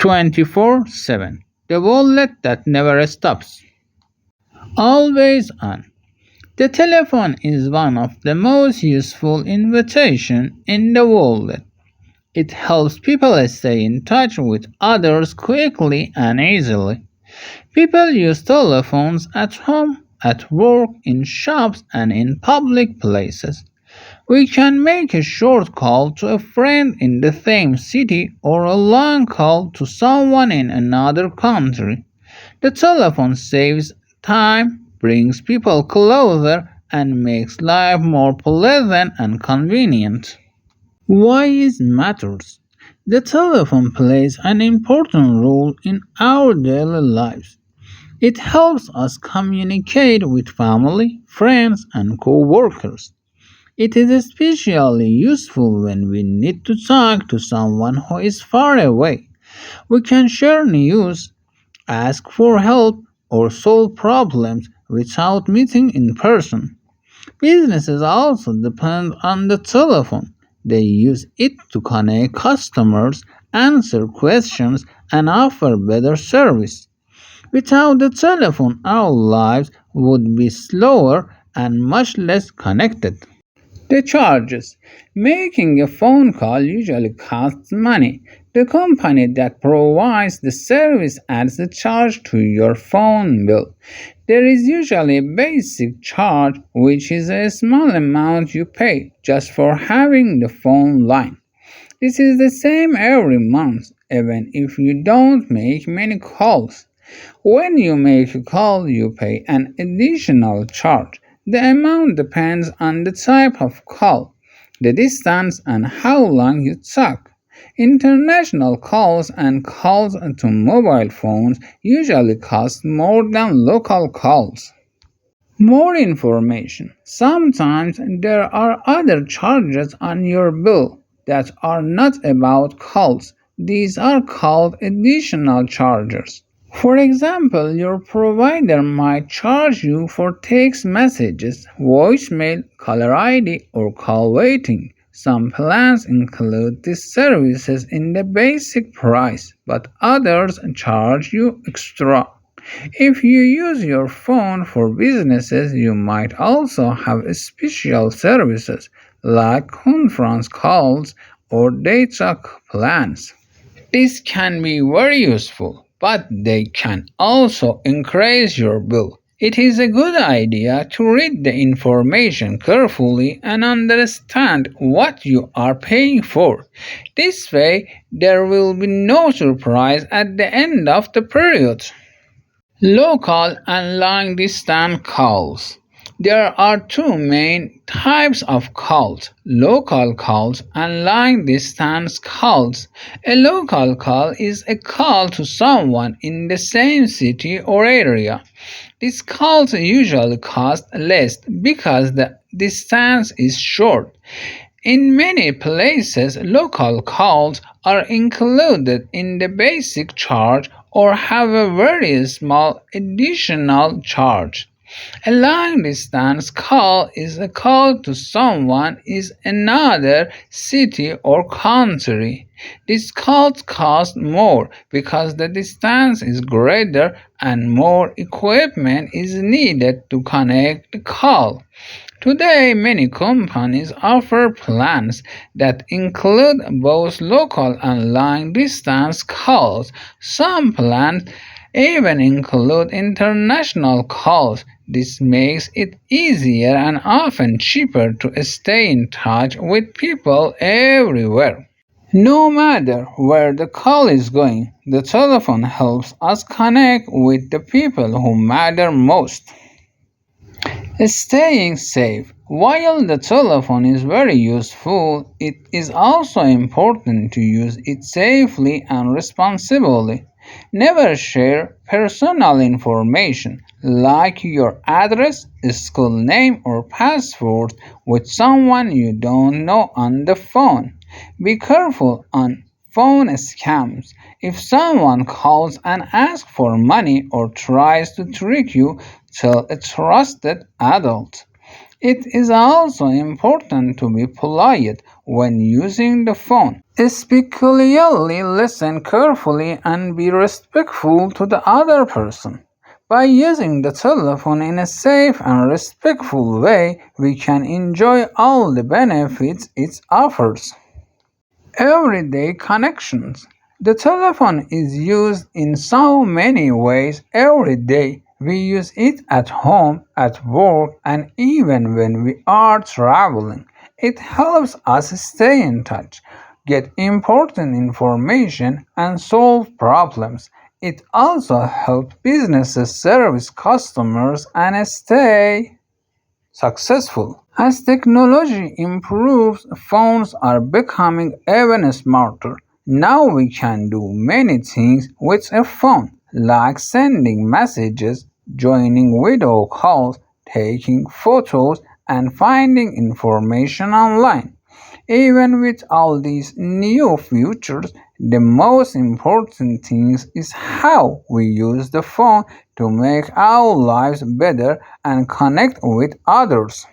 24/7. The wallet that never stops. Always on. The telephone is one of the most useful inventions in the world. It helps people stay in touch with others quickly and easily. People use telephones at home, at work, in shops, and in public places. We can make a short call to a friend in the same city or a long call to someone in another country. The telephone saves time, brings people closer, and makes life more pleasant and convenient. Why it matters? The telephone plays an important role in our daily lives. It helps us communicate with family, friends, and co-workers. It is especially useful when we need to talk to someone who is far away. We can share news, ask for help, or solve problems without meeting in person. Businesses also depend on the telephone. They use it to connect customers, answer questions, and offer better service. Without the telephone, our lives would be slower and much less connected. The charges. Making a phone call usually costs money. The company that provides the service adds a charge to your phone bill. There is usually a basic charge, which is a small amount you pay just for having the phone line. This is the same every month, even if you don't make many calls. When you make a call, you pay an additional charge. The amount depends on the type of call, the distance, and how long you talk. International calls and calls to mobile phones usually cost more than local calls. More information. Sometimes there are other charges on your bill that are not about calls. These are called additional charges. For example, your provider might charge you for text messages, voicemail, caller ID, or call waiting. Some plans include these services in the basic price, but others charge you extra. If you use your phone for businesses, you might also have special services like conference calls or data plans. This can be very useful, but they can also increase your bill. It is a good idea to read the information carefully and understand what you are paying for. This way, there will be no surprise at the end of the period. Local and long distance calls. There are two main types of calls, local calls and long distance calls. A local call is a call to someone in the same city or area. These calls usually cost less because the distance is short. In many places, local calls are included in the basic charge or have a very small additional charge. A long distance call is a call to someone in another city or country. These calls cost more because the distance is greater and more equipment is needed to connect the call. Today, many companies offer plans that include both local and long distance calls. Some plans even include international calls. This makes it easier and often cheaper to stay in touch with people everywhere. No matter where the call is going, the telephone helps us connect with the people who matter most. Staying safe. While the telephone is very useful, it is also important to use it safely and responsibly. Never share personal information like your address, school name, or password with someone you don't know on the phone. Be careful on phone scams. If someone calls and asks for money or tries to trick you, tell a trusted adult. It is also important to be polite when using the phone. Speak clearly, listen carefully, and be respectful to the other person. By using the telephone in a safe and respectful way, we can enjoy all the benefits it offers. Everyday connections. The telephone is used in so many ways every day. We use it at home, at work, and even when we are traveling. It helps us stay in touch, get important information, and solve problems. It also helps businesses service customers and stay successful. As technology improves, phones are becoming even smarter. Now we can do many things with a phone, like sending messages, joining video calls, taking photos, and finding information online. Even with all these new features, the most important thing is how we use the phone to make our lives better and connect with others.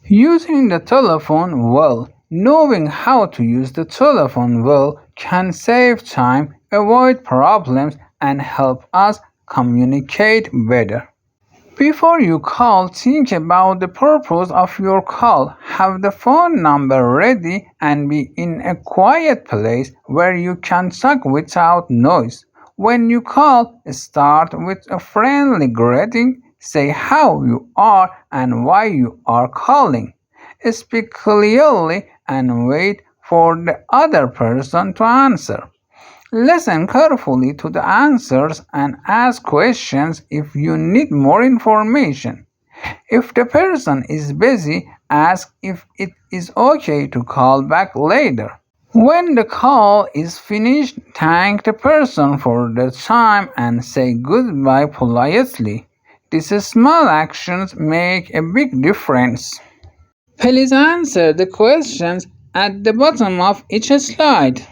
Using the telephone well. Knowing how to use the telephone well can save time, avoid problems, and help us communicate better. Before you call, think about the purpose of your call. Have the phone number ready and be in a quiet place where you can talk without noise. When you call, start with a friendly greeting. Say how you are and why you are calling. Speak clearly and wait for the other person to answer. Listen carefully to the answers and ask questions if you need more information. If the person is busy, ask if it is okay to call back later. When the call is finished, thank the person for the time and say goodbye politely. These small actions make a big difference. Please answer the questions at the bottom of each slide.